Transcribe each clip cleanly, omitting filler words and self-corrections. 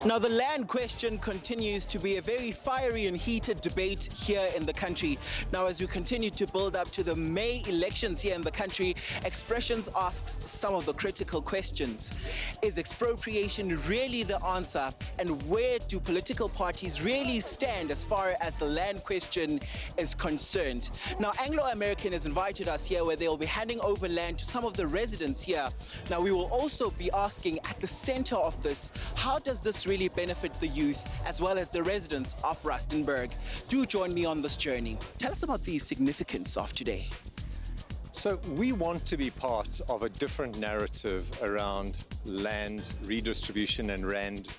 Now, the land question continues to be a very fiery and heated debate here in the country. Now, as we continue to build up to the May elections here in the country, Expressions asks some of the critical questions. Is expropriation really the answer? And where do political parties really stand as far as the land question is concerned? Now, Anglo American has invited us here where they'll be handing over land to some of the residents here. Now, we will also be asking at the center of this, how does this really benefit the youth as well as the residents of Rustenburg? Do join me on this journey. Tell us about the significance of today. So we want to be part of a different narrative around land redistribution and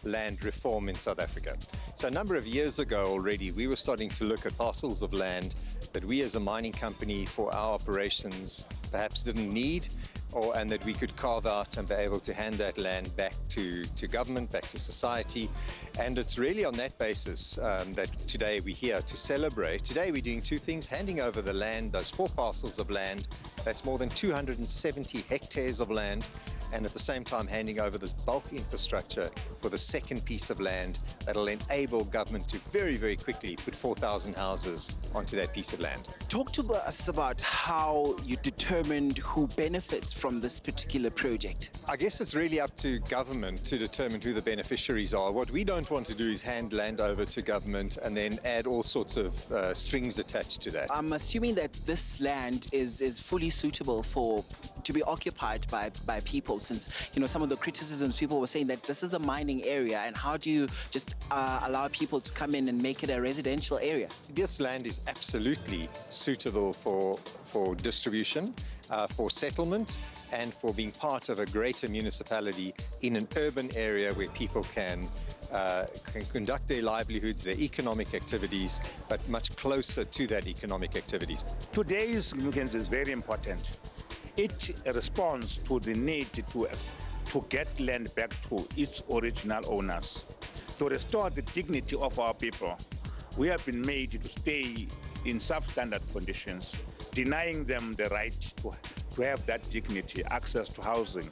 land reform in South Africa. So a number of years ago already, we were starting to look at parcels of land that we as a mining company for our operations perhaps didn't need, and that we could carve out and be able to hand that land back to government, back to society. And it's really on that basis that today we're here to celebrate. Today we're doing two things: handing over the land, those 4 parcels of land, that's more than 270 hectares of land, and at the same time handing over this bulk infrastructure for the second piece of land that'll enable government to very, very quickly put 4,000 houses onto that piece of land. Talk to us about how you determined who benefits from this particular project. I guess it's really up to government to determine who the beneficiaries are. What we don't want to do is hand land over to government and then add all sorts of strings attached to that. I'm assuming that this land is fully suitable to be occupied by people, since, you know, some of the criticisms people were saying that this is a mining area, and how do you just allow people to come in and make it a residential area? This land is absolutely suitable for distribution, for settlement, and for being part of a greater municipality in an urban area where people can conduct their livelihoods, their economic activities, but much closer to that economic activities. Today's significance is very important. It responds to the need to get land back to its original owners, to restore the dignity of our people. We have been made to stay in substandard conditions, denying them the right to have that dignity, access to housing.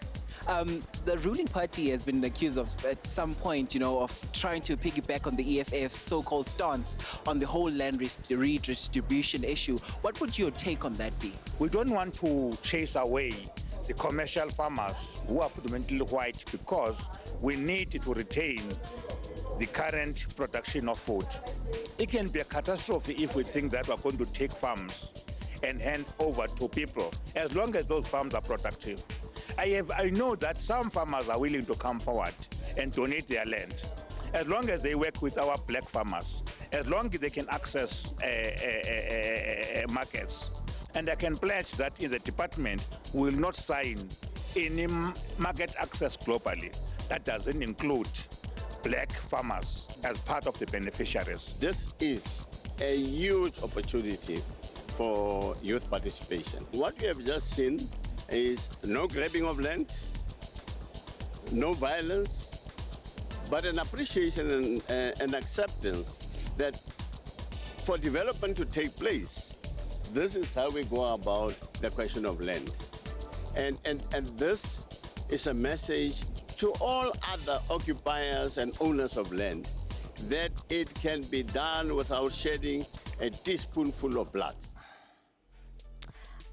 The ruling party has been accused of, at some point, of trying to piggyback on the EFF's so-called stance on the whole land redistribution issue. What would your take on that be? We don't want to chase away the commercial farmers who are fundamentally white, because we need to retain the current production of food. It can be a catastrophe if we think that we're going to take farms and hand over to people, as long as those farms are productive. I know that some farmers are willing to come forward and donate their land, as long as they work with our black farmers, as long as they can access markets. And I can pledge that in the department we will not sign any market access globally that doesn't include black farmers as part of the beneficiaries. This is a huge opportunity for youth participation. What we have just seen is no grabbing of land, no violence, but an appreciation and acceptance that for development to take place, this is how we go about the question of land. And this is a message to all other occupiers and owners of land, that it can be done without shedding a teaspoonful of blood.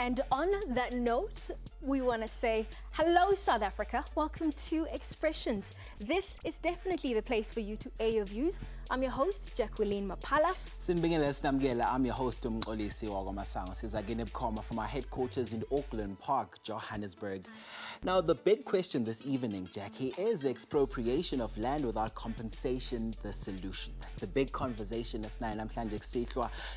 And on that note, we want to say hello, South Africa. Welcome to Expressions. This is definitely the place for you to air your views. I'm your host, Jacqueline Mapala. I'm your host, Umqolisi Wagamasango. Sizagene Bkhoma from our headquarters in Auckland Park, Johannesburg. Now, the big question this evening, Jackie, is expropriation of land without compensation the solution? That's the big conversation.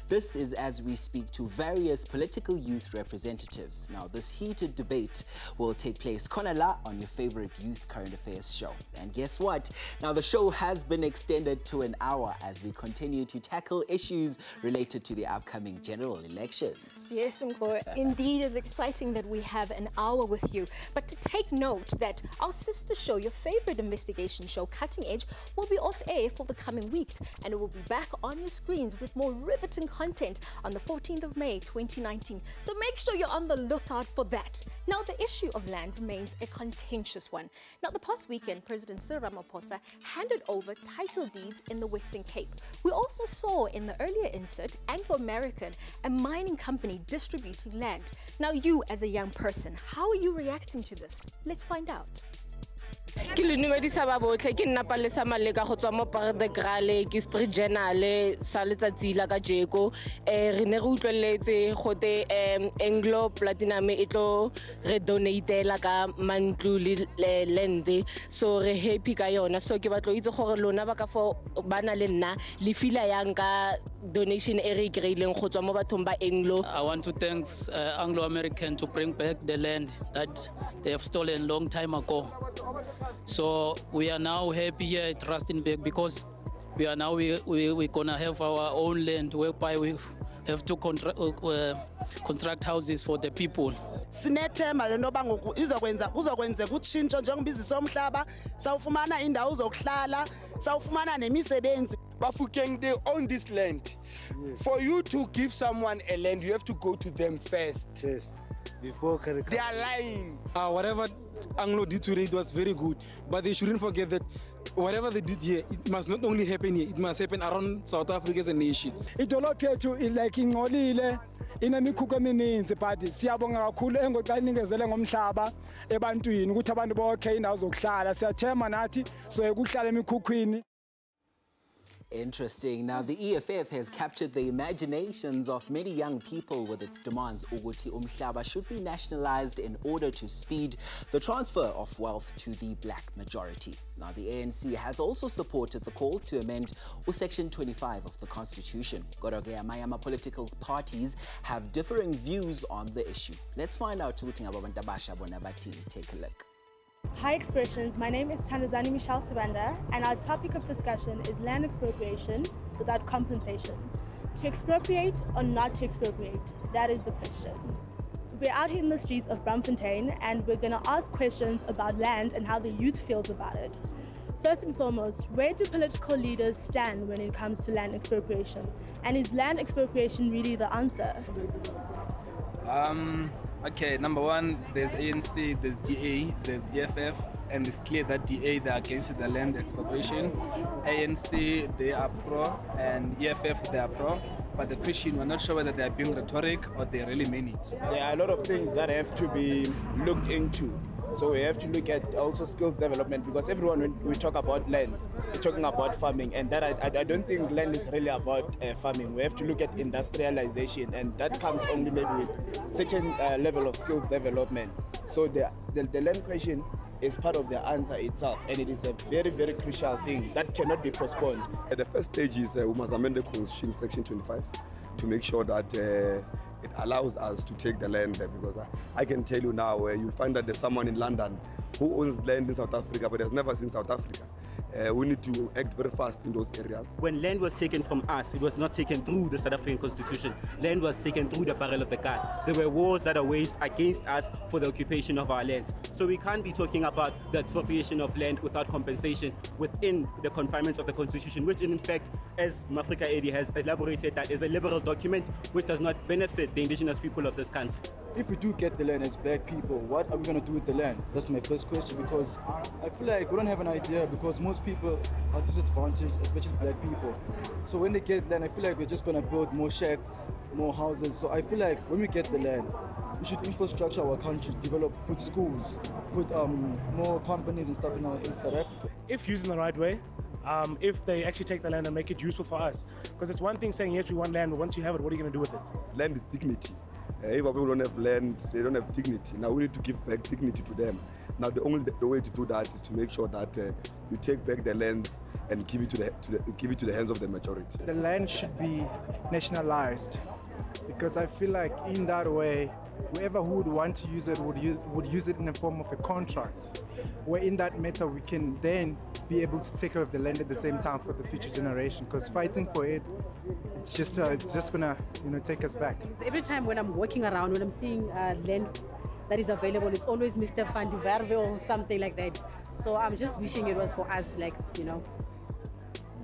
This is as we speak to various political youth representatives. Now, this heated debate will take place Konala on your favorite youth current affairs show. And guess what? Now, the show has been extended to an hour as we continue to tackle issues related to the upcoming general elections. Yes, Mkho, indeed it's exciting that we have an hour with you. But to take note that our sister show, your favorite investigation show, Cutting Edge, will be off air for the coming weeks, and it will be back on your screens with more riveting content on the 14th of May 2019. So make sure you're on the lookout for that. Now, the issue of land remains a contentious one. Now, the past weekend, President Cyril Ramaphosa handed over title deeds in the Western Cape. We also saw in the earlier insert, Anglo American, a mining company distributing land. Now, you as a young person, how are you reacting to this? Let's find out. Ke le numedisa ba botlhe ke nna Palesa Maleka go tswa mo Park de Grale ke Street Journal sa letsatsi la ka jeko re ne re utlweletse gote Anglo Platinum e tlo re donatela ka mantlu le land so re happy ka yona so ke batlo itse gore lona ba ka fo bana le nna le fila yang ka donation e re kreileng go tswa mo bathong ba Anglo. I want to thank Anglo American to bring back the land that they have stolen long time ago. So we are now happy here at Rustenburg because we are now we're gonna have our own land whereby we have to construct houses for the people. Sinethemba lenoba ngoku kuzokwenzeka utshintsho njengoba izisomhlaba sawufumana indawo zokuhlala sawufumana nemisebenzi. Bafokeng, they own this land. Yes. For you to give someone a land, you have to go to them first. Yes. Before they are lying. Whatever Anglo did today, it was very good. But they shouldn't forget that whatever they did here, it must not only happen here, it must happen around South Africa as a nation. Idolophethu like ingcolile inemikhukhu emininzi but siyabonga kakhulu engoxa inikezele ngomhlaba ebantwini ukuthi abantu bonke indawo zokuhlala siyathema nathi so ukuhlala emikhukhwini. Interesting. Now, the EFF has captured the imaginations of many young people with its demands ukuthi umhlaba should be nationalized in order to speed the transfer of wealth to the black majority. Now, the ANC has also supported the call to amend Section 25 of the Constitution. Kodwa political parties have differing views on the issue. Let's find out ukuthi ngabantu abasha bona bathini. Take a look. Hi Expressions, my name is Thandazani Michelle Subanda and our topic of discussion is land expropriation without compensation. To expropriate or not to expropriate, that is the question. We're out here in the streets of Braamfontein and we're going to ask questions about land and how the youth feels about it. First and foremost, where do political leaders stand when it comes to land expropriation? And is land expropriation really the answer? Okay, number one, there's ANC, there's DA, there's EFF, and it's clear that DA, they're against the land expropriation. ANC, they are pro, and EFF, they are pro. But the question, we're not sure whether they're being rhetoric or they really mean it. There are a lot of things that have to be looked into. So we have to look at also skills development because everyone, when we talk about land, is talking about farming, and that I don't think land is really about farming. We have to look at industrialization, and that comes only maybe with certain level of skills development. So the land question is part of the answer itself, and it is a very, very crucial thing that cannot be postponed. The first stage is we must amend the Constitution, Section 25, to make sure that it allows us to take the land there, because I can tell you now, you'll find that there's someone in London who owns land in South Africa but has never seen South Africa. We need to act very fast in those areas. When land was taken from us, it was not taken through the South African Constitution. Land was taken through the barrel of the gun. There were wars that are waged against us for the occupation of our lands. So we can't be talking about the expropriation of land without compensation within the confinements of the Constitution, which in fact, as Mafrika Edi has elaborated, that is a liberal document which does not benefit the indigenous people of this country. If we do get the land as black people, what are we going to do with the land? That's my first question, because I feel like we don't have an idea, because most people are disadvantaged, especially black people. So when they get land, I feel like we're just going to build more shacks, more houses. So I feel like when we get the land, we should infrastructure our country, develop, put schools, put more companies and stuff in South Africa. If used in the right way, if they actually take the land and make it useful for us. Because it's one thing saying, yes, we want land, but once you have it, what are you going to do with it? Land is dignity. If people don't have land, they don't have dignity. Now we need to give back dignity to them. Now the way to do that is to make sure that you take back the lands and give it to the hands of the majority. The land should be nationalized, because I feel like in that way, whoever who would want to use it would use it in the form of a contract, where in that method we can then be able to take care of the land at the same time for the future generation. Because fighting for it, it's just gonna take us back. Every time when I'm walking around, when I'm seeing land that is available, it's always Mr. Van der Werve or something like that. So I'm just wishing it was for us, like,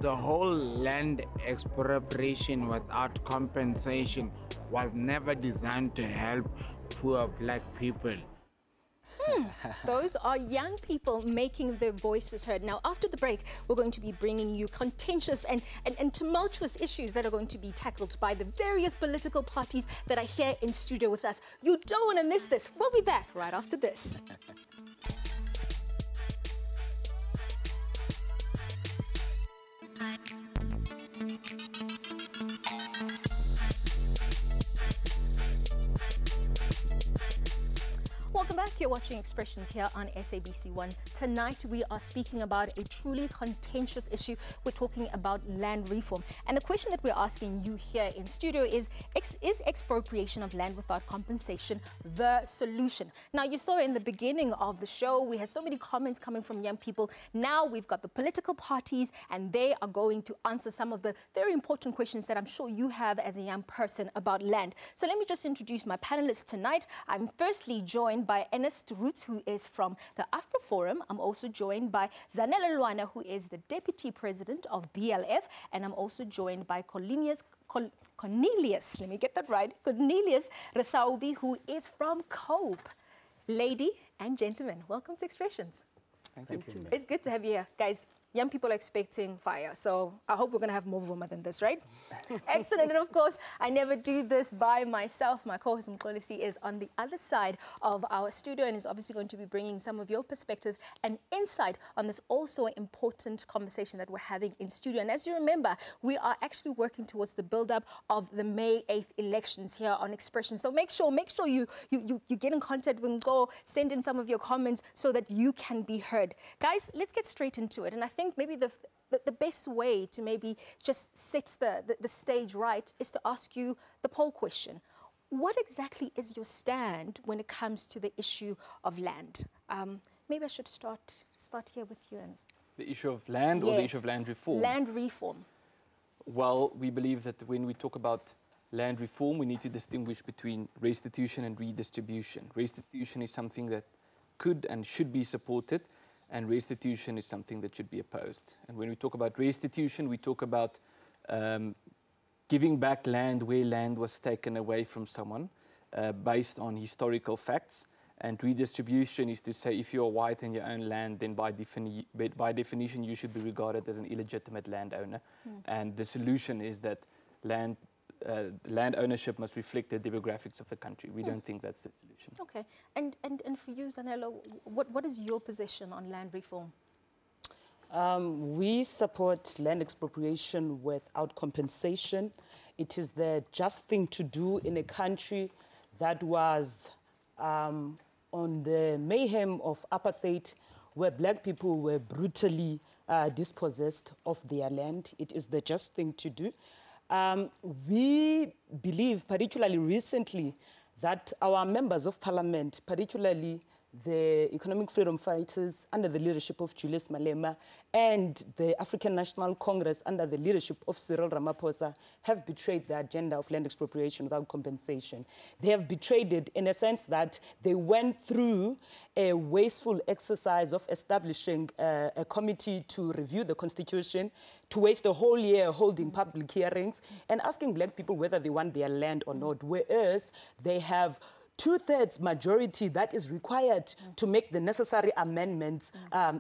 The whole land expropriation without compensation was never designed to help poor black people. Those are young people making their voices heard. Now, after the break, we're going to be bringing you contentious and tumultuous issues that are going to be tackled by the various political parties that are here in studio with us. You don't want to miss this. We'll be back right after this. Welcome back. You're watching Expressions here on SABC 1. Tonight we are speaking about a truly contentious issue. We're talking about land reform. And the question that we're asking you here in studio is expropriation of land without compensation the solution? Now, you saw in the beginning of the show, we had so many comments coming from young people. Now we've got the political parties, and they are going to answer some of the very important questions that I'm sure you have as a young person about land. So let me just introduce my panelists tonight. I'm firstly joined by Ernest Roots, who is from the Afro Forum. I'm also joined by Zanele Luana, who is the Deputy President of BLF. And I'm also joined by Cornelius, let me get that right, Cornelius Resaubi, who is from COPE. Lady and gentlemen, welcome to Expressions. Thank you. It's good to have you here. Guys, young people are expecting fire, so I hope we're going to have more Vuma than this, right? Excellent. And of course, I never do this by myself. My co-host Mkolisi is on the other side of our studio and is obviously going to be bringing some of your perspective and insight on this also important conversation that we're having in studio. And as you remember, we are actually working towards the build-up of the May 8th elections here on Expression. So make sure you get in contact with Ngo, send in some of your comments so that you can be heard. Guys, let's get straight into it. And I think maybe the best way to maybe just set the stage right is to ask you the poll question. What exactly is your stand when it comes to the issue of land? Maybe I should start here with you, Ernest. The issue of land, or the issue of land reform? Land reform. Well, we believe that when we talk about land reform, we need to distinguish between restitution and redistribution. Restitution is something that could and should be supported, and restitution is something that should be opposed. And when we talk about restitution, we talk about giving back land where land was taken away from someone based on historical facts. And redistribution is to say if you're white and you own land, then by definition you should be regarded as an illegitimate landowner. And the solution is that land ownership must reflect the demographics of the country. We don't think that's the solution. Okay. And for you, Zanele, what is your position on land reform? We support land expropriation without compensation. It is the just thing to do in a country that was on the mayhem of apartheid, where black people were brutally dispossessed of their land. It is the just thing to do. We believe, particularly recently, that our members of parliament, particularly the economic freedom fighters under the leadership of Julius Malema and the African National Congress under the leadership of Cyril Ramaphosa, have betrayed the agenda of land expropriation without compensation. They have betrayed it in a sense that they went through a wasteful exercise of establishing a committee to review the constitution, to waste a whole year holding public hearings and asking black people whether they want their land or not, whereas they have two-thirds majority that is required to make the necessary amendments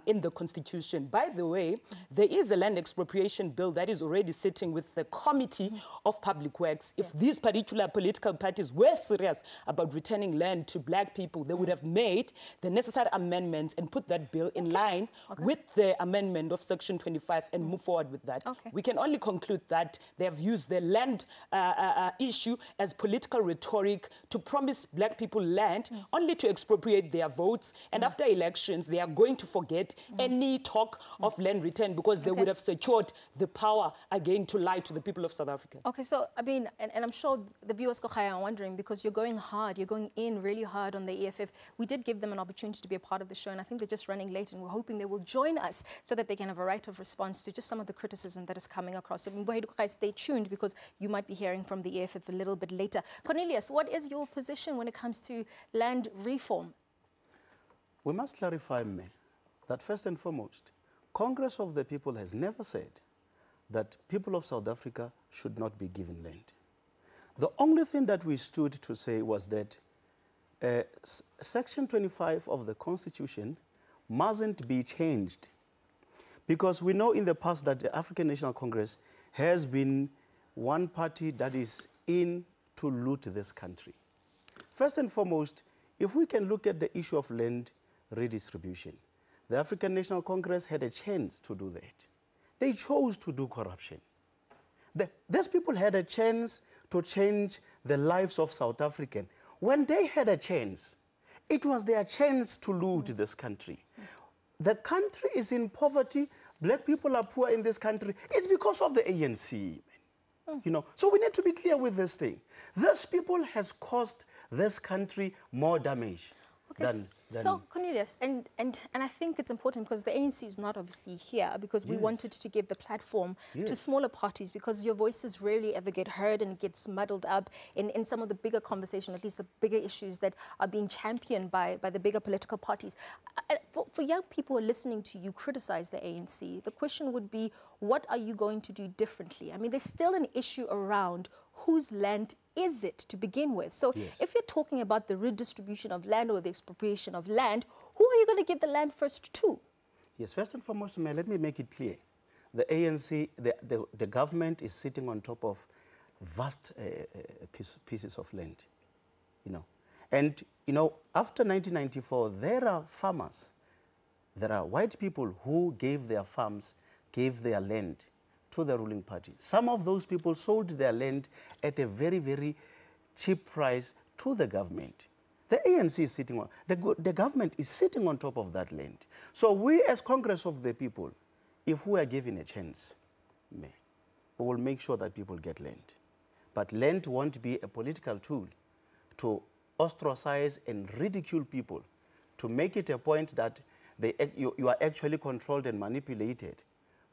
in the Constitution. By the way, there is a land expropriation bill that is already sitting with the Committee of Public Works. If these particular political parties were serious about returning land to black people, they would have made the necessary amendments and put that bill in line with the amendment of Section 25 and move forward with that. We can only conclude that they have used the land issue as political rhetoric to promise black people land only to expropriate their votes, and after elections they are going to forget any talk of land return because they would have secured the power again to lie to the people of South Africa. Okay, so I mean, and I'm sure the viewers are wondering, because you're going hard, you're going in really hard on the EFF. We did give them an opportunity to be a part of the show, and I think they're just running late, and we're hoping they will join us so that they can have a right of response to just some of the criticism that is coming across. So stay tuned, because you might be hearing from the EFF a little bit later. Cornelius, what is your position when it comes to land reform? We must clarify, May, that first and foremost, Congress of the People has never said that people of South Africa should not be given land. The only thing that we stood to say was that Section 25 of the Constitution mustn't be changed, because we know in the past that the African National Congress has been one party that is in to loot this country. First and foremost, if we can look at the issue of land redistribution, the African National Congress had a chance to do that. They chose to do corruption. These people had a chance to change the lives of South Africans. When they had a chance, it was their chance to loot this country. The country is in poverty. Black people are poor in this country. It's because of the ANC. You know, so we need to be clear with this thing. These people has caused this country more damage than so Cornelius, and I think it's important because the ANC is not obviously here because we wanted to give the platform to smaller parties, because your voices rarely ever get heard and it gets muddled up in some of the bigger conversation, at least the bigger issues that are being championed by the bigger political parties. For young people who are listening to you criticize the ANC, the question would be, what are you going to do differently? I mean, there's still an issue around whose land is it to begin with? So if you're talking about the redistribution of land or the expropriation of land, who are you going to give the land first to? Yes, first and foremost, let me make it clear. The ANC, the government is sitting on top of vast pieces of land, you know. And, you know, after 1994, there are farmers, there are white people who gave their farms, gave their land to the ruling party. Some of those people sold their land at a very, very cheap price to the government. The ANC is sitting on, the government is sitting on top of that land. So we as Congress of the People, if we are given a chance, we will make sure that people get land. But land won't be a political tool to ostracize and ridicule people, to make it a point that you are actually controlled and manipulated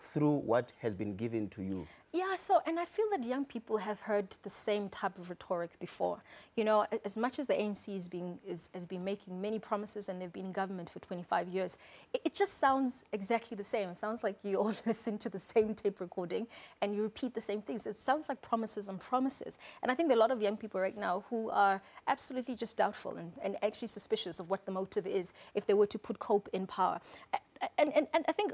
through what has been given to you. Yeah, so, and I feel that young people have heard the same type of rhetoric before. You know, as much as the ANC has been making many promises and they've been in government for 25 years, it just sounds exactly the same. It sounds like you all listen to the same tape recording and you repeat the same things. It sounds like promises and promises. And I think there are a lot of young people right now who are absolutely just doubtful and actually suspicious of what the motive is if they were to put Cope in power. And I think,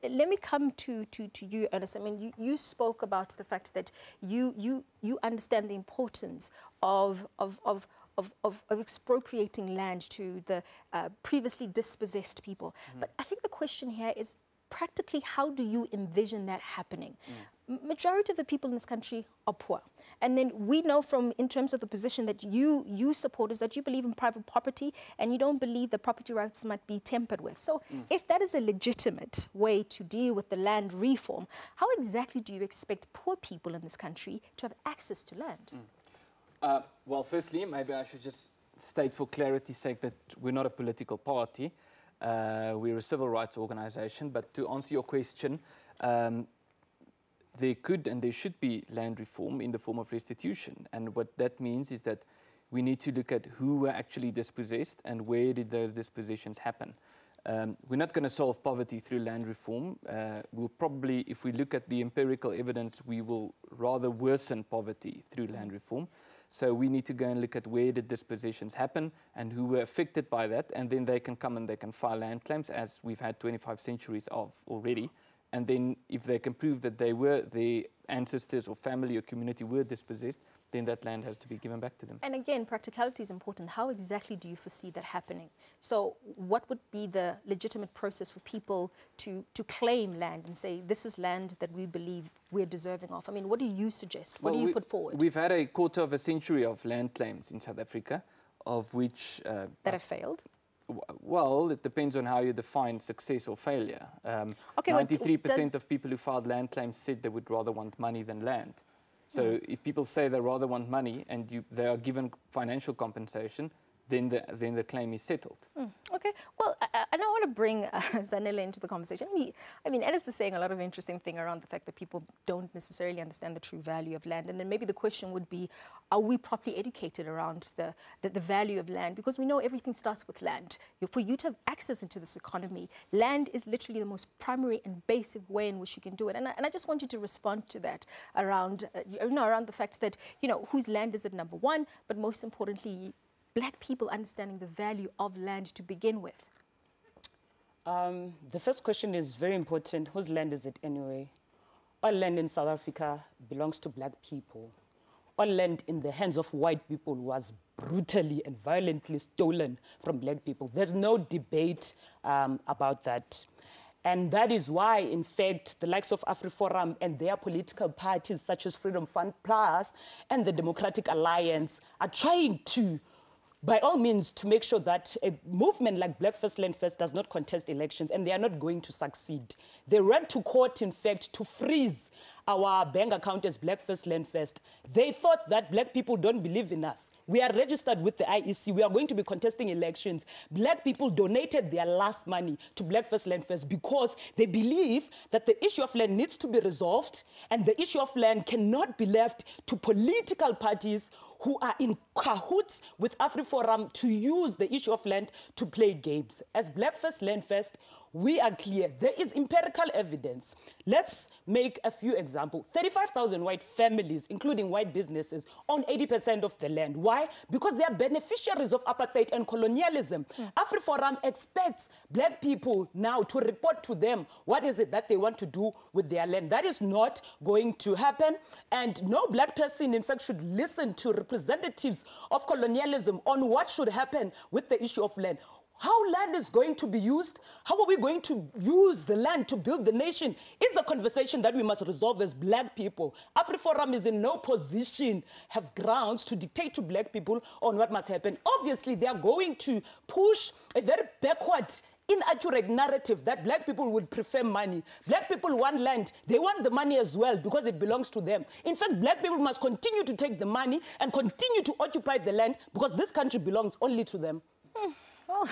let me come to you, Ernest. I mean, you spoke about the fact that you understand the importance of expropriating land to the previously dispossessed people. But I think the question here is, practically, how do you envision that happening? Majority of the people in this country are poor. And then we know from, in terms of the position that you support, is that you believe in private property and you don't believe that property rights might be tempered with. So if that is a legitimate way to deal with the land reform, how exactly do you expect poor people in this country to have access to land? Well, firstly, maybe I should just state for clarity's sake that we're not a political party. We're a civil rights organization. But to answer your question, there could and there should be land reform in the form of restitution. And what that means is that we need to look at who were actually dispossessed and where did those dispossessions happen. We're not going to solve poverty through land reform. We'll probably, if we look at the empirical evidence, we will rather worsen poverty through land reform. So we need to go and look at where did dispossessions happen and who were affected by that, and then they can come and they can file land claims, as we've had 25 centuries of already. And then if they can prove that their ancestors or family or community were dispossessed, then that land has to be given back to them. And again, practicality is important. How exactly do you foresee that happening? So what would be the legitimate process for people to claim land and say, this is land that we believe we're deserving of? I mean, what do you suggest? What do you put forward? We've had a quarter of a century of land claims in South Africa, of which... that have failed? Well, it depends on how you define success or failure. 93% of people who filed land claims said they would rather want money than land. So if people say they rather want money and they are given financial compensation, then the claim is settled. Okay. Well, I don't want to bring Zanele into the conversation. I mean, Ellis is saying a lot of interesting thing around the fact that people don't necessarily understand the true value of land. And then maybe the question would be, are we properly educated around the value of land? Because we know everything starts with land. For you to have access into this economy, land is literally the most primary and basic way in which you can do it. And I just want you to respond to that around, around the fact that, whose land is it, number one, but most importantly, black people understanding the value of land to begin with? The first question is very important. Whose land is it anyway? All land in South Africa belongs to black people. All land in the hands of white people was brutally and violently stolen from black people. There's no debate about that. And that is why, in fact, the likes of AfriForum and their political parties, such as Freedom Fund Plus and the Democratic Alliance, are trying to, by all means, to make sure that a movement like Black First Land First does not contest elections, and they are not going to succeed. They went to court, in fact, to freeze our bank account as Black First Land First. They thought that black people don't believe in us. We are registered with the IEC. We are going to be contesting elections. Black people donated their last money to Black First Land First because they believe that the issue of land needs to be resolved, and the issue of land cannot be left to political parties who are in cahoots with AfriForum to use the issue of land to play games. As Black First Land First, we are clear. There is empirical evidence. Let's make a few examples. 35,000 white families, including white businesses, own 80% of the land. Why? Because they are beneficiaries of apartheid and colonialism. AfriForum expects black people now to report to them what is it that they want to do with their land. That is not going to happen. And no black person, in fact, should listen to representatives of colonialism on what should happen with the issue of land. How land is going to be used, how are we going to use the land to build the nation, is a conversation that we must resolve as black people. AfriForum is in no position, have grounds to dictate to black people on what must happen. Obviously, they are going to push a very backward, inaccurate narrative that black people would prefer money. Black people want land. They want the money as well because it belongs to them. In fact, black people must continue to take the money and continue to occupy the land because this country belongs only to them. Well,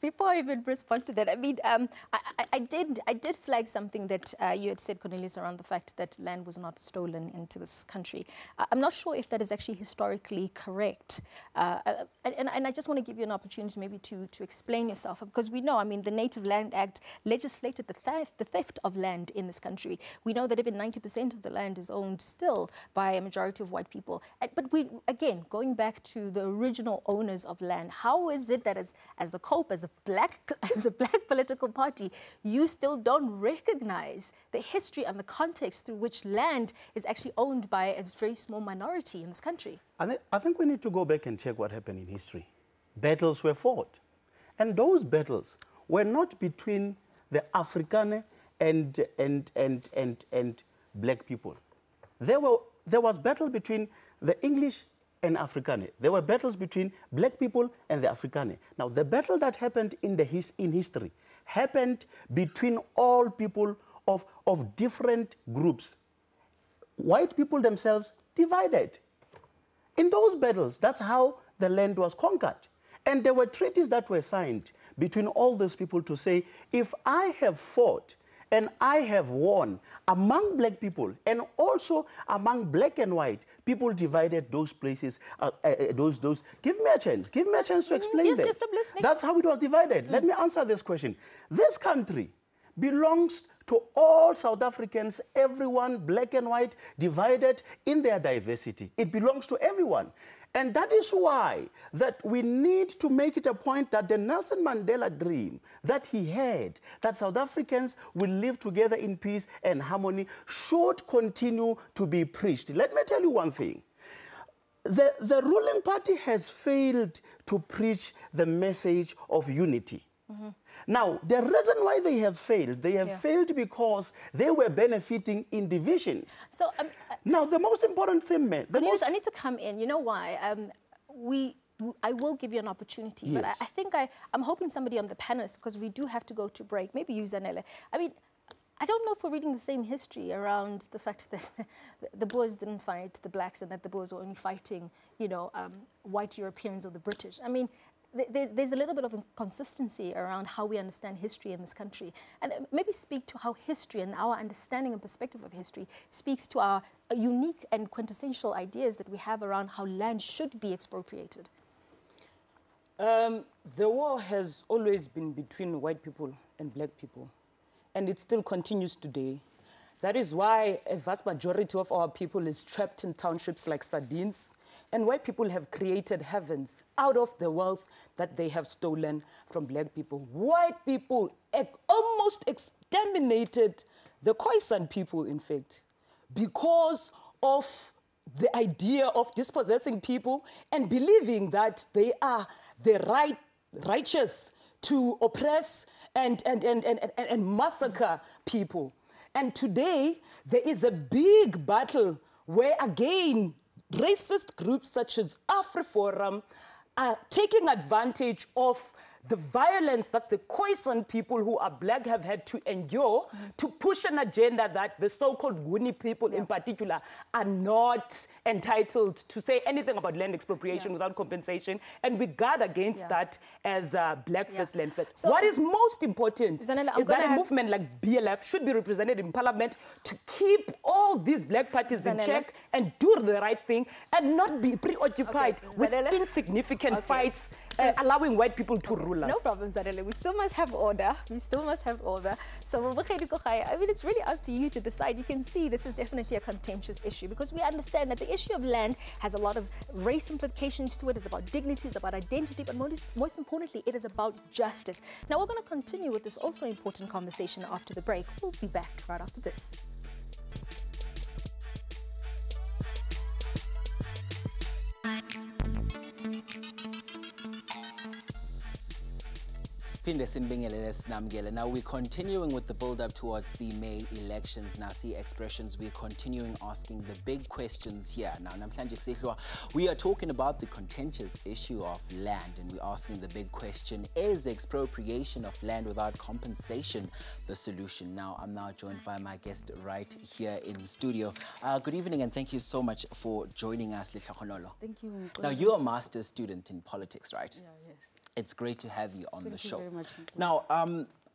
before I even respond to that, I mean, I did flag something that you had said, Cornelius, around the fact that land was not stolen into this country. I'm not sure if that is actually historically correct. And I just want to give you an opportunity maybe to explain yourself, because we know, I mean, the Native Land Act legislated the theft of land in this country. We know that even 90% of the land is owned still by a majority of white people. But we, again, going back to the original owners of land, how is it that as the COPE, as a black political party, you still don't recognize the history and the context through which land is actually owned by a very small minority in this country? I think we need to go back and check what happened in history. Battles were fought. And those battles were not between the Afrikaner and black people. There was battle between the English and Afrikaner. There were battles between black people and the Afrikaner. Now, the battle that happened in history happened between all people of different groups. White people themselves divided. In those battles, that's how the land was conquered. And there were treaties that were signed between all those people to say, if I have fought and I have won among black people and also among black and white, people divided those places, give me a chance to explain that. Yes, I'm listening. That's how it was divided. Let me answer this question. This country belongs to all South Africans, everyone, black and white, divided in their diversity. It belongs to everyone. And that is why that we need to make it a point that the Nelson Mandela dream that he had, that South Africans will live together in peace and harmony, should continue to be preached. Let me tell you one thing. The ruling party has failed to preach the message of unity. Mm-hmm. Now, the reason why they have failed failed because they were benefiting in divisions. So, now, the most important thing, man... I need to come in. You know why? I will give you an opportunity, yes. But I think I'm hoping somebody on the panel, because we do have to go to break, maybe you, Zanele. I mean, I don't know if we're reading the same history around the fact that the Boers didn't fight the blacks and that the Boers were only fighting, you know, white Europeans or the British. I mean, there's a little bit of inconsistency around how we understand history in this country. And maybe speak to how history and our understanding and perspective of history speaks to our unique and quintessential ideas that we have around how land should be expropriated. The war has always been between white people and black people, and it still continues today. That is why a vast majority of our people is trapped in townships like sardines. And white people have created heavens out of the wealth that they have stolen from black people. White people almost exterminated the Khoisan people, in fact, because of the idea of dispossessing people and believing that they are the righteous to oppress and massacre people. And today, there is a big battle where, again, racist groups such as AfriForum are taking advantage of the violence that the Khoisan people who are black have had to endure to push an agenda that the so-called Guni people in particular are not entitled to say anything about land expropriation without compensation. And we guard against that as Black First Land First. So what is most important Zanele, is that a movement like BLF should be represented in parliament to keep all these black parties in check and do the right thing and not be preoccupied with insignificant fights, allowing white people to rule us. No problem, Zanele. We still must have order. We still must have order. So, I mean, it's really up to you to decide. You can see this is definitely a contentious issue because we understand that the issue of land has a lot of race implications to it. It's about dignity, it's about identity, but most importantly, it is about justice. Now, we're going to continue with this also important conversation after the break. We'll be back right after this. Now we're continuing with the build-up towards the May elections. Now, see expressions, we're continuing asking the big questions here. Now, we are talking about the contentious issue of land, and we're asking the big question, is expropriation of land without compensation the solution? Now, I'm now joined by my guest right here in studio. Good evening, and thank you so much for joining us, Litlakhonolo. Thank you. Now, you're a master's student in politics, right? Yeah, yes. It's great to have you on the show. Thank you very much. Now,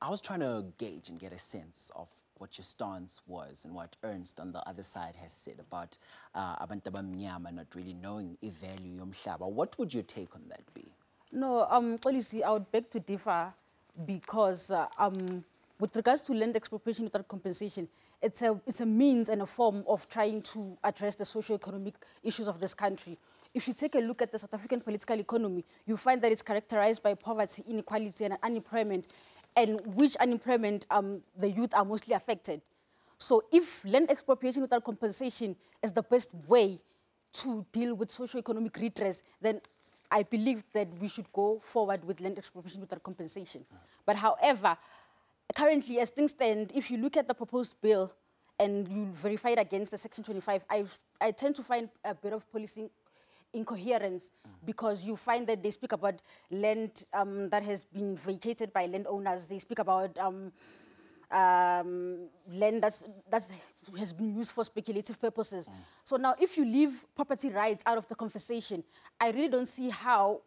I was trying to gauge and get a sense of what your stance was and what Ernst on the other side has said about abantu abamnyama not really knowing the value yomhlaba. What would your take on that be? No, policy, I would beg to differ because with regards to land expropriation without compensation, it's a means and a form of trying to address the socio-economic issues of this country. If you take a look at the South African political economy, you find that it's characterized by poverty, inequality, and unemployment, and which unemployment the youth are mostly affected. So if land expropriation without compensation is the best way to deal with socio-economic redress, then I believe that we should go forward with land expropriation without compensation. But however, currently as things stand, if you look at the proposed bill and you verify it against the Section 25, I tend to find a bit of policing incoherence because you find that they speak about land that has been vacated by landowners. They speak about land that has been used for speculative purposes. So now if you leave property rights out of the conversation, I really don't see how,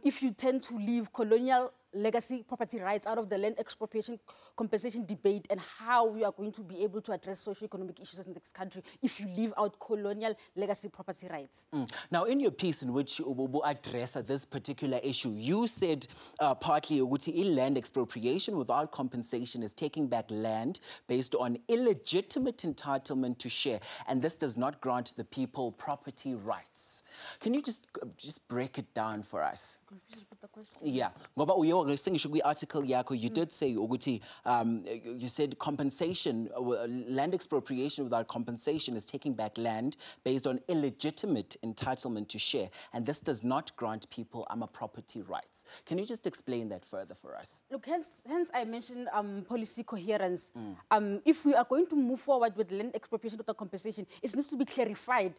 if you tend to leave colonial legacy property rights out of the land expropriation compensation debate and how we are going to be able to address socio-economic issues in this country if you leave out colonial legacy property rights. Now, in your piece in which you will address this particular issue, you said partly land expropriation without compensation is taking back land based on illegitimate entitlement to share, and this does not grant the people property rights. Can you just break it down for us? Yeah. Article you did say you said compensation, land expropriation without compensation is taking back land based on illegitimate entitlement to share, and this does not grant people property rights. Can you just explain that further for us? Look, hence I mentioned policy coherence. If we are going to move forward with land expropriation without compensation, it needs to be clarified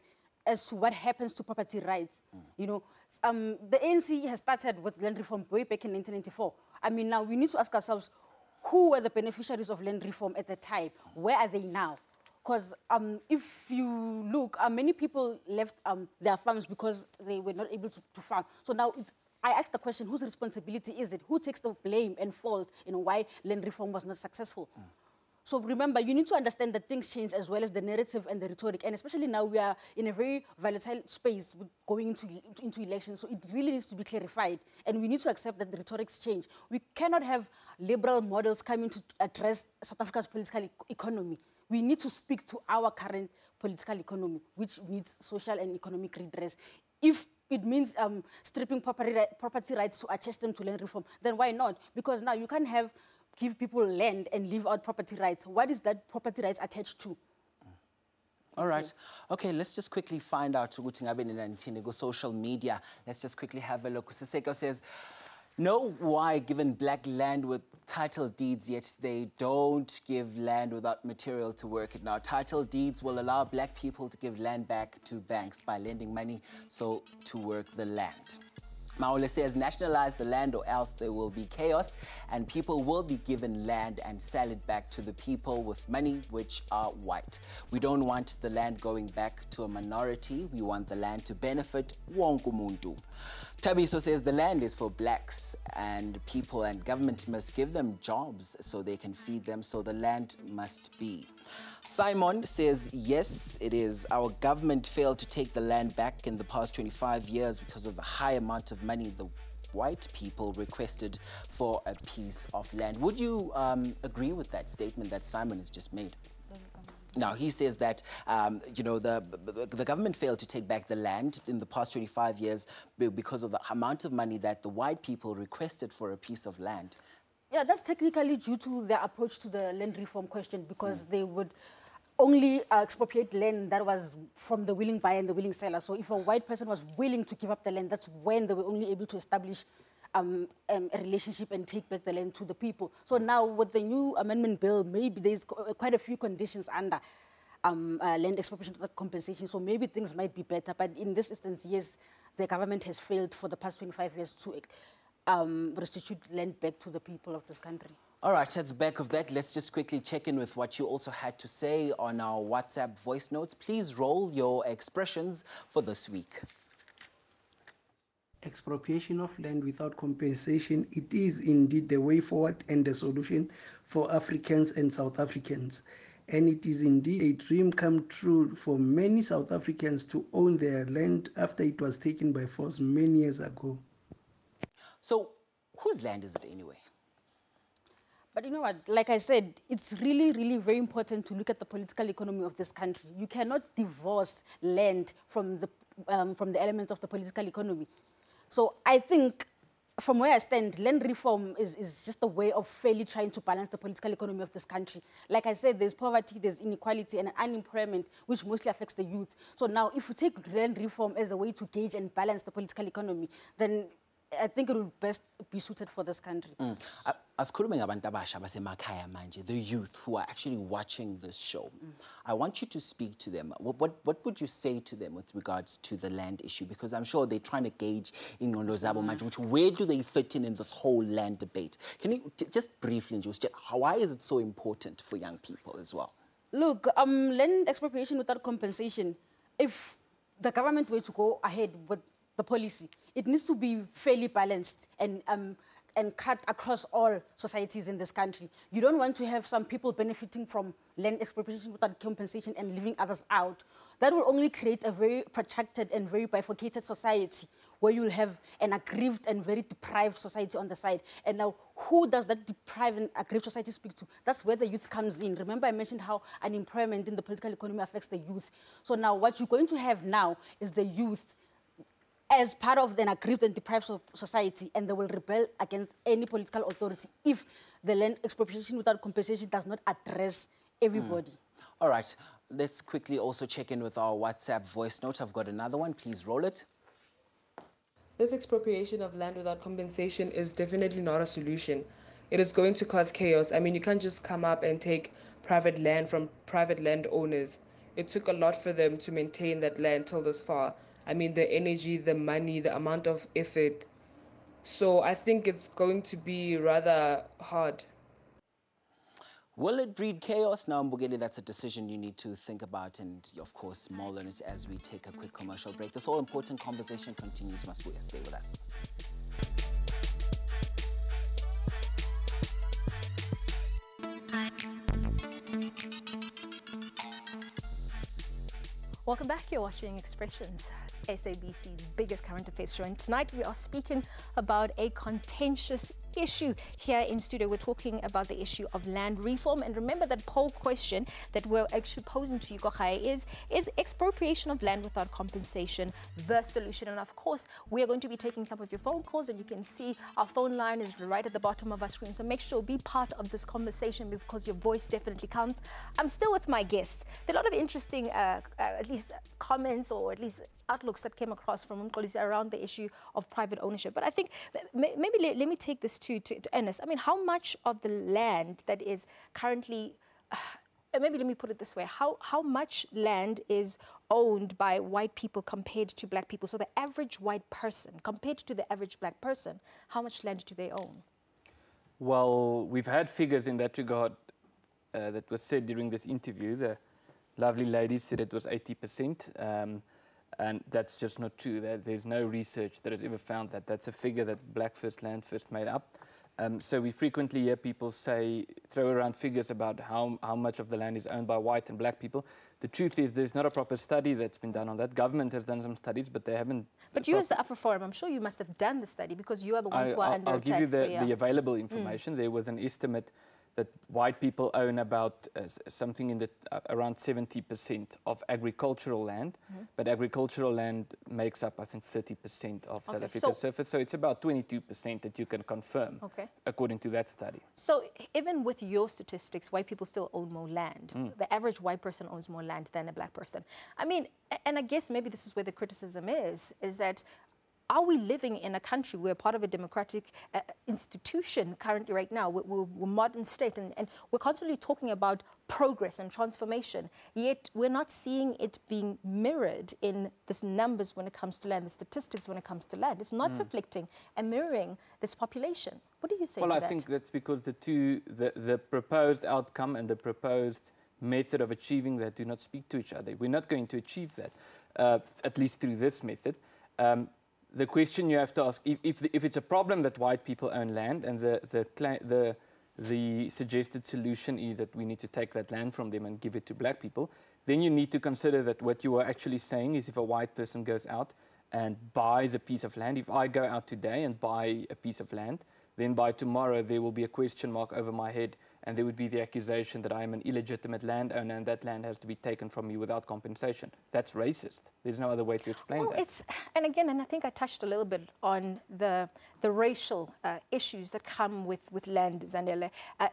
as to what happens to property rights. You know, the ANC has started with land reform way back in 1994. I mean, now we need to ask ourselves, who were the beneficiaries of land reform at the time? Where are they now? Because if you look, many people left their farms because they were not able to farm. So now I ask the question, whose responsibility is it? Who takes the blame and fault in why land reform was not successful? So remember, you need to understand that things change as well as the narrative and the rhetoric. And especially now we are in a very volatile space going into elections. So it really needs to be clarified. And we need to accept that the rhetorics change. We cannot have liberal models coming to address South Africa's political economy. we need to speak to our current political economy, which needs social and economic redress. If it means stripping property rights to attach them to land reform, then why not? Because now you can't give people land and leave out property rights. What is that property rights attached to? All right. Okay, let's just quickly find out ukuthi ngabe nini go social media. Let's just quickly have a look. Siseko says, know why given black land with title deeds, yet they don't give land without material to work it. Now, title deeds will allow black people to give land back to banks by lending money so to work the land. Maule says, nationalize the land or else there will be chaos and people will be given land and sell it back to the people with money which are white. We don't want the land going back to a minority. We want the land to benefit wonke umuntu. Tabiso says the land is for blacks and people and government must give them jobs so they can feed them, so the land must be. Simon says, yes, it is. Our government failed to take the land back in the past 25 years because of the high amount of money the white people requested for a piece of land. Would you agree with that statement that Simon has just made? Now, he says that, you know, the government failed to take back the land in the past 25 years because of the amount of money that the white people requested for a piece of land. Yeah, that's technically due to their approach to the land reform question, because they would only expropriate land that was from the willing buyer and the willing seller. So if a white person was willing to give up the land, that's when they were only able to establish a relationship and take back the land to the people. So now with the new amendment bill, maybe there's quite a few conditions under land expropriation without compensation, so maybe things might be better. But in this instance, yes, the government has failed for the past 25 years to restitute land back to the people of this country. All right, at the back of that, let's just quickly check in with what you also had to say on our WhatsApp voice notes. Please roll your expressions for this week. Expropriation of land without compensation, it is indeed the way forward and the solution for Africans and South Africans. And it is indeed a dream come true for many South Africans to own their land after it was taken by force many years ago. So, whose land is it anyway? But you know what, like I said, it's really, really very important to look at the political economy of this country. You cannot divorce land from the elements of the political economy. So I think, from where I stand, land reform is just a way of fairly trying to balance the political economy of this country. Like I said, there's poverty, there's inequality, and unemployment, which mostly affects the youth. So now, if we take land reform as a way to gauge and balance the political economy, then I think it would best be suited for this country. Asikhulume ngabantu abasha basemakhaya manje, the youth who are actually watching this show. I want you to speak to them. What would you say to them with regards to the land issue? Because I'm sure they're trying to gauge ingqondo zabo manje, where do they fit in this whole land debate? Can you just briefly, why is it so important for young people as well? Look, land expropriation without compensation, if the government were to go ahead with the policy, it needs to be fairly balanced and cut across all societies in this country. You don't want to have some people benefiting from land expropriation without compensation and leaving others out. That will only create a very protracted and very bifurcated society where you'll have an aggrieved and very deprived society on the side. And now, who does that deprived and aggrieved society speak to? That's where the youth comes in. Remember, I mentioned how unemployment in the political economy affects the youth. So now, what you're going to have now is the youth as part of an aggrieved and deprived society, and they will rebel against any political authority if the land expropriation without compensation does not address everybody. All right, let's quickly also check in with our WhatsApp voice note. I've got another one. Please roll it. This expropriation of land without compensation is definitely not a solution. It is going to cause chaos. I mean, you can't just come up and take private land from private landowners. It took a lot for them to maintain that land till this far. I mean, the energy, the money, the amount of effort. So I think it's going to be rather hard. Will it breed chaos? Now, Mbugeli, that's a decision you need to think about and, of course, mull on it as we take a quick commercial break. This all-important conversation continues. Masibuya, stay with us. Welcome back. You're watching Expressions. SABC's biggest current affairs show. And tonight we are speaking about a contentious issue here in studio. We're talking about the issue of land reform. And remember that poll question that we're actually posing to you, Kochai, is expropriation of land without compensation the solution? And of course, we are going to be taking some of your phone calls, and you can see our phone line is right at the bottom of our screen. So make sure be part of this conversation, because your voice definitely counts. I'm still with my guests. There are a lot of interesting, at least comments, or at least outlooks that came across from Mkolisi around the issue of private ownership. But I think maybe let me take this to Ernest. I mean, how much of the land that is currently, maybe let me put it this way, how much land is owned by white people compared to black people? So the average white person compared to the average black person, how much land do they own? Well, we've had figures in that regard that was said during this interview. The lovely lady said it was 80%. And that's just not true. There's no research that has ever found that. That's a figure that Black First Land First made up. So we frequently hear people throw around figures about how much of the land is owned by white and black people. The truth is there's not a proper study that's been done on that. Government has done some studies, but they haven't. But you as the Afro Forum, I'm sure you must have done the study, because you are the ones who are under attack. I'll give you the available information. There was an estimate that white people own about something in the around 70% of agricultural land, but agricultural land makes up, I think, 30% of South Africa's surface. So it's about 22% that you can confirm, according to that study. So even with your statistics, white people still own more land. The average white person owns more land than a black person. I mean, and I guess maybe this is where the criticism is that, are we living in a country, we're part of a democratic institution currently right now, we're modern state, and we're constantly talking about progress and transformation, yet we're not seeing it being mirrored in these numbers when it comes to land, the statistics when it comes to land. It's not reflecting and mirroring this population. What do you say to that? Well, I think that's because the proposed outcome and the proposed method of achieving that do not speak to each other. We're not going to achieve that, at least through this method. The question you have to ask, if it's a problem that white people own land, and the suggested solution is that we need to take that land from them and give it to black people, then you need to consider that what you are actually saying is, if a white person goes out and buys a piece of land, if I go out today and buy a piece of land, then by tomorrow there will be a question mark over my head, and there would be the accusation that I am an illegitimate landowner and that land has to be taken from me without compensation. That's racist. There's no other way to explain that. And I think I touched a little bit on the racial issues that come with land, Zanele.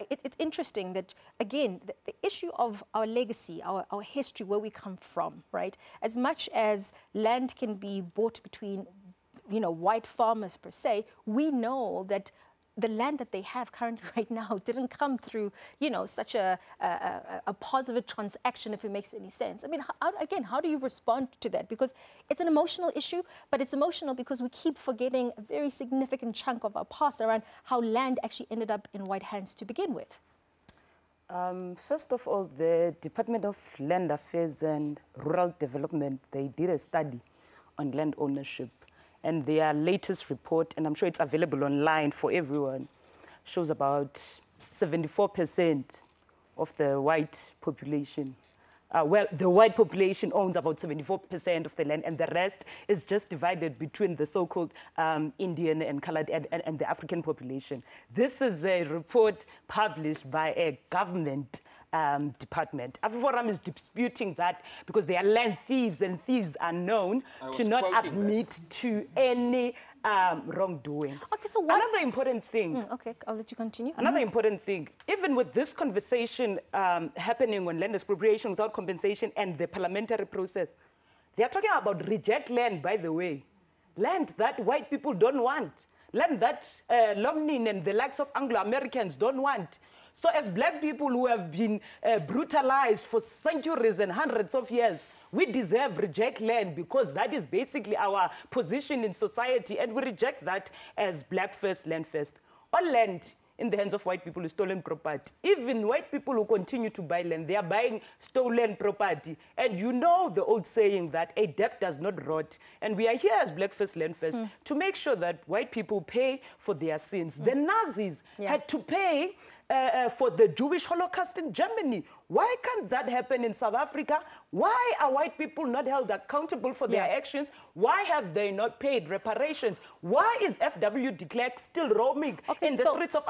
It's interesting that, again, the issue of our legacy, our history, where we come from, right? As much as land can be bought between, white farmers per se, we know that the land that they have currently right now didn't come through, such a positive transaction, if it makes any sense. I mean, how do you respond to that? Because it's an emotional issue, but it's emotional because we keep forgetting a very significant chunk of our past around how land actually ended up in white hands to begin with. First of all, the Department of Land Affairs and Rural Development, they did a study on land ownership. And their latest report, and I'm sure it's available online for everyone, shows about 74% of the white population. The white population owns about 74% of the land, and the rest is just divided between the so-called Indian and colored and the African population. This is a report published by a government department. AfriForum is disputing that because they are land thieves, and thieves are known to not admit to any wrongdoing. Okay, so another important thing. Okay, I'll let you continue. Another important thing, even with this conversation happening on land expropriation without compensation and the parliamentary process, they are talking about reject land, by the way. Land that white people don't want. Land that Lomnin and the likes of Anglo-Americans don't want. So as black people who have been brutalized for centuries and hundreds of years, we deserve reject land, because that is basically our position in society, and we reject that as Black First, Land First. All land in the hands of white people is stolen property. Even white people who continue to buy land, they are buying stolen property. And you know the old saying that a debt does not rot. And we are here as Black First, Land First to make sure that white people pay for their sins. The Nazis had to pay for the Jewish Holocaust in Germany. Why can't that happen in South Africa? Why are white people not held accountable for their actions? Why have they not paid reparations? Why is FW de Klerk still roaming in the streets of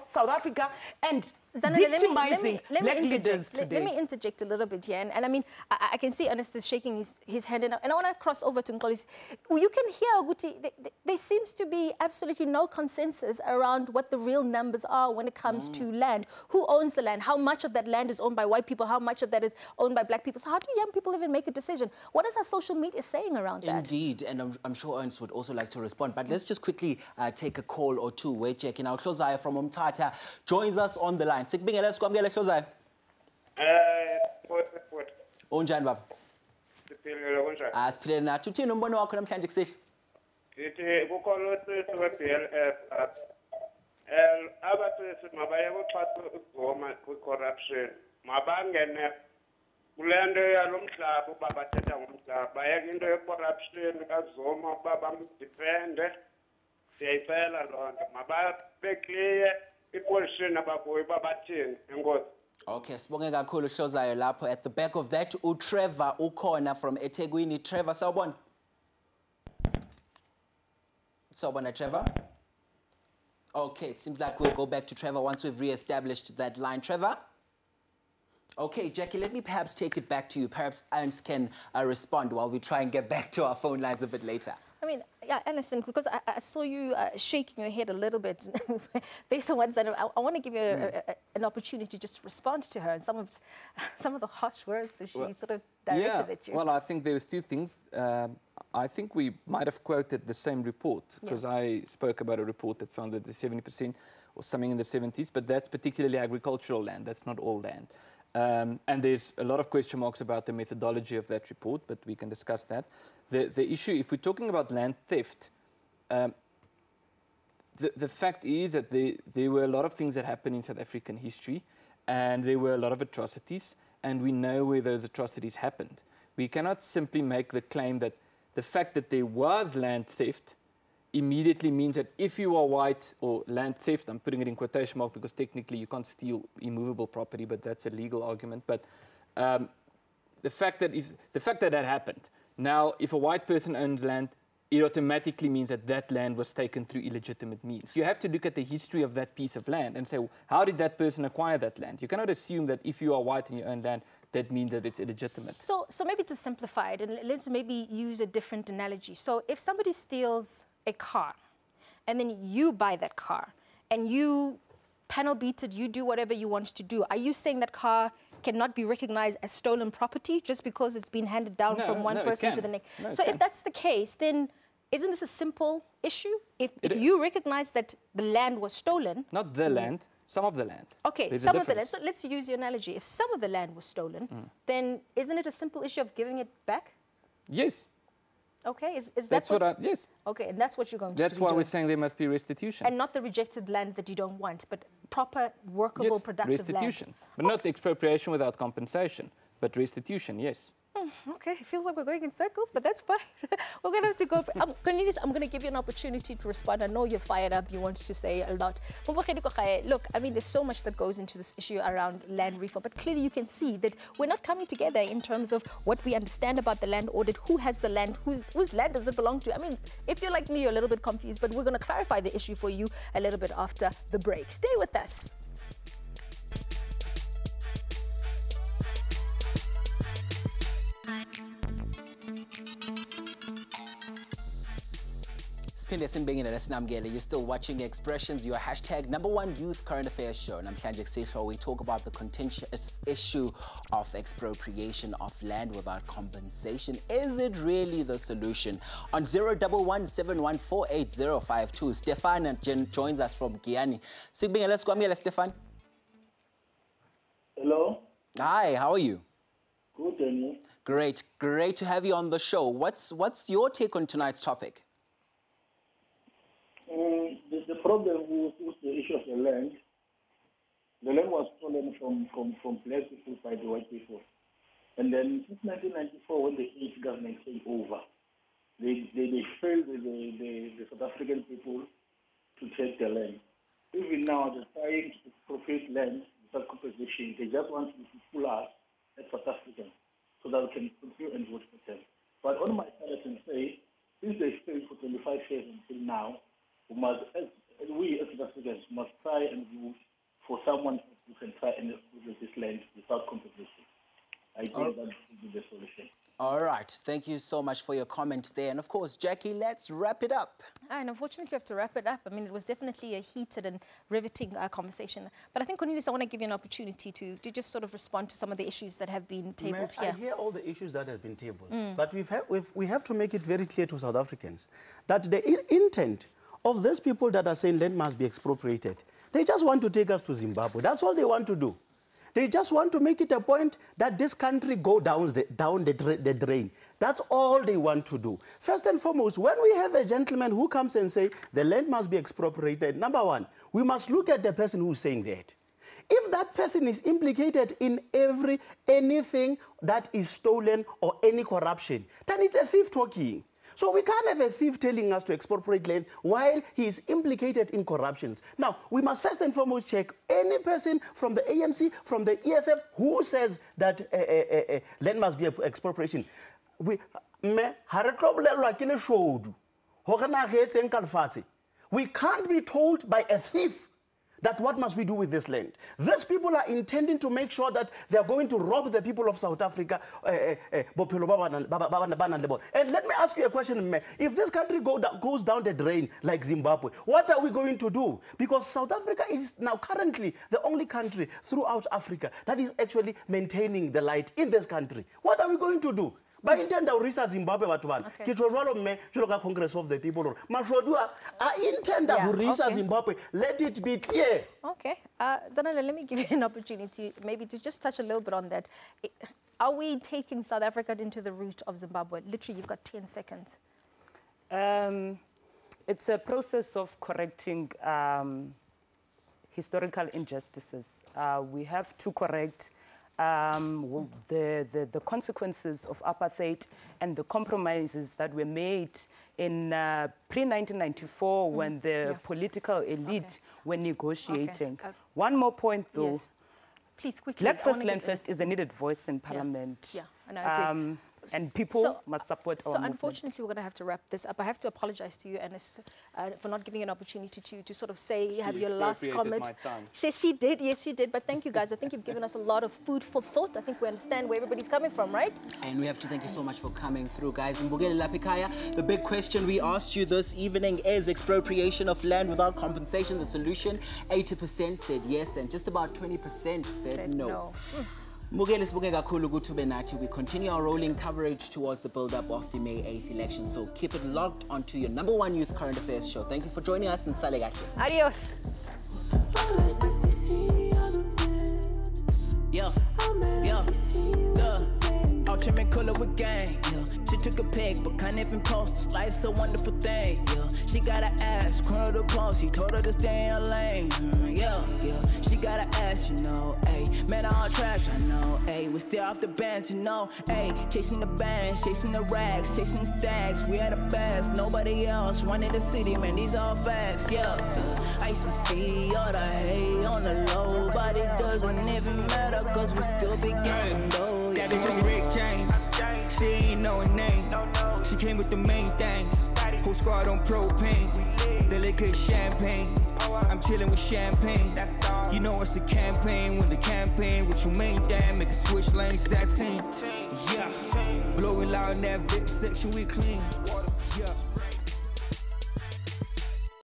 South Africa and victimizing black leaders today? Let me interject a little bit here. And I mean, I can see Ernest is shaking his hand. And I want to cross over to Nkolis. You can hear, Guti, there seems to be absolutely no consensus around what the real numbers are when it comes to land. Who owns the land? How much of that land is owned by white people? How much of that is owned by black people? So how do young people even make a decision? What is our social media saying around that? Indeed, and I'm sure Ernst would also like to respond. But let's just quickly take a call or two. We're checking out. Hlozaya from Umtata joins us on the line. Sikubingelela sikwamukele Hlozaya. Unjani baba? Siphilile kunjani? Siphilile nathi. Uthini umbono wakho namhlanje kusihle? Ndithi kukhona usisi we-BLF abasisi mabaye kuxhasa ukugoma kwi-corruption. Mabangene kule nto yalo mhlaba uba bathetha ngomhlaba. Bayeke into ye-corruption kazoma uba bamdipende. Siyayicela loo nto. Mababe clear i-position abakuyo uba bathini. Enkosi. Okay, sibonge kakhulu Hlozaya lapho. At the back of that, uTrevor ukhona from eThekwini. Trevor, sawubona. Sawubona, Trevor. Okay, it seems like we'll go back to Trevor once we've re-established that line. Trevor? Okay, Jackie, let me perhaps take it back to you. Perhaps Ernst can respond while we try and get back to our phone lines a bit later. I mean, yeah, Anderson, because I saw you shaking your head a little bit based on what I want to give you an opportunity to just respond to her and some of the harsh words that she sort of directed at you. Well, I think there's two things. I think we might have quoted the same report because I spoke about a report that found that the 70% or something in the 70s, but that's particularly agricultural land. That's not all land. And there's a lot of question marks about the methodology of that report, but we can discuss that. The issue, if we're talking about land theft, the fact is that there were a lot of things that happened in South African history, and there were a lot of atrocities, and we know where those atrocities happened. We cannot simply make the claim that the fact that there was land theft immediately means that if you are white, or land theft, I'm putting it in quotation mark because technically you can't steal immovable property, but that's a legal argument. But the fact that that happened, now if a white person owns land, it automatically means that that land was taken through illegitimate means. You have to look at the history of that piece of land and say, how did that person acquire that land? You cannot assume that if you are white and you own land, that means that it's illegitimate. So maybe to simplify it, and let's maybe use a different analogy. So if somebody steals a car, and then you buy that car, and you panel beat it, you do whatever you want to do, are you saying that car cannot be recognized as stolen property just because it's been handed down from one person to the next? No, so if that's the case, then isn't this a simple issue? If you recognize that the land was stolen... Not the land, some of the land. Okay, There's some of the land. So let's use your analogy. If some of the land was stolen, then isn't it a simple issue of giving it back? Yes. Okay, is that's what yes. Okay, and that's what you're going to do. That's why we're saying there must be restitution. And not the rejected land that you don't want, but proper, workable, productive restitution. land. But not expropriation without compensation, but restitution, yes. Okay, it feels like we're going in circles, but that's fine. We're going to have to go. I'm going to give you an opportunity to respond. I know you're fired up. You want to say a lot. Look, I mean, there's so much that goes into this issue around land reform, but clearly you can see that we're not coming together in terms of what we understand about the land audit, who has the land, whose land does it belong to. I mean, if you're like me, you're a little bit confused, but we're going to clarify the issue for you a little bit after the break. Stay with us. You're still watching Expressions, your #1 youth current affairs show. Namhlanje we talk about the contentious issue of expropriation of land without compensation. Is it really the solution? On 011-714-8052, Stefan joins us from Giyani. Stefan. Hello. Hi, how are you? Good, and you? Great to have you on the show. What's your take on tonight's topic? The problem with the issue of the land was stolen from black people by the white people. And then since 1994, when the British government came over, they failed the South African people to take the land. even now they're trying to expropriate land without compensation. They just want to pull us as South Africans so that we can continue and vote for them. But on my side, I can say, since they stayed for 25 years until now, we as South Africans must try and vote for someone who can try and expropriate this land without compensation. I think that would be the solution. All right. Thank you so much for your comment there. And of course, Jackie, let's wrap it up. And unfortunately, we have to wrap it up. I mean, it was definitely a heated and riveting conversation. But I think, Cornelius, I want to give you an opportunity to just sort of respond to some of the issues that have been tabled here. I hear all the issues that have been tabled. But we have to make it very clear to South Africans that the intent of those people that are saying land must be expropriated, they just want to take us to Zimbabwe. That's all they want to do. They just want to make it a point that this country go down the drain. That's all they want to do. First and foremost, when we have a gentleman who comes and say the land must be expropriated, number one, we must look at the person who's saying that. If that person is implicated in anything that is stolen or any corruption, then it's a thief talking. So we can't have a thief telling us to expropriate land while he is implicated in corruptions. Now, we must first and foremost check any person from the ANC, from the EFF, who says that land must be expropriation. We can't be told by a thief that what must we do with this land. These people are intending to make sure that they are going to rob the people of South Africa. And let me ask you a question. If this country goes down the drain like Zimbabwe, what are we going to do? Because South Africa is now currently the only country throughout Africa that is actually maintaining the light in this country. What are we going to do? By intenda urisa Zimbabwe batwan. Kitolwalo me juloka Congress of the People. Mashodua intenda urisa Zimbabwe. Let it be clear. Okay. Zanele, let me give you an opportunity maybe to just touch a little bit on that. Are we taking South Africa into the route of Zimbabwe? Literally, you've got 10 seconds. It's a process of correcting historical injustices. We have to correct the consequences of apartheid and the compromises that were made in pre-1994 when the political elite were negotiating. One more point, though. Yes. Please, quickly. Black First, Land First is a needed voice in Parliament. Yeah, and I agree. And people must support our movement. Unfortunately, we're going to have to wrap this up. I have to apologize to you, Ernest, for not giving an opportunity to sort of say, have your last comment. She did, yes, she did. But thank you, guys. I think you've given us a lot of food for thought. I think we understand where everybody's coming from, right? And we have to thank you so much for coming through, guys. Mbugeli Lapikaya, the big question we asked you this evening is expropriation of land without compensation the solution? 80% said yes, and just about 20% said no. We continue our rolling coverage towards the build-up of the May 8th election, so keep it locked onto your #1 youth current affairs show. Thank you for joining us in Salegaki. Adios. Yeah, look, ultimate color with gang, She took a pic, but can't even post it. Life's a wonderful thing, She got an ass, corner the post, he told her to stay in her lane, She got an ass, ayy. Man, all trash, I know, ayy. We still off the bench, ayy. Chasing the bands, chasing the racks, chasing the stacks. We had the best, nobody else running the city, man. These all facts, I used to see all the hate on the low, but it doesn't even matter, cause we still be getting low. That bitch is Rick James. She ain't know her name. She came with the main things. Whole squad on propane. The liquor is champagne. I'm chilling with champagne. You know it's a campaign. When the campaign with your main thing, make a switch lanes, that team. Blowing loud in that VIP section, we clean.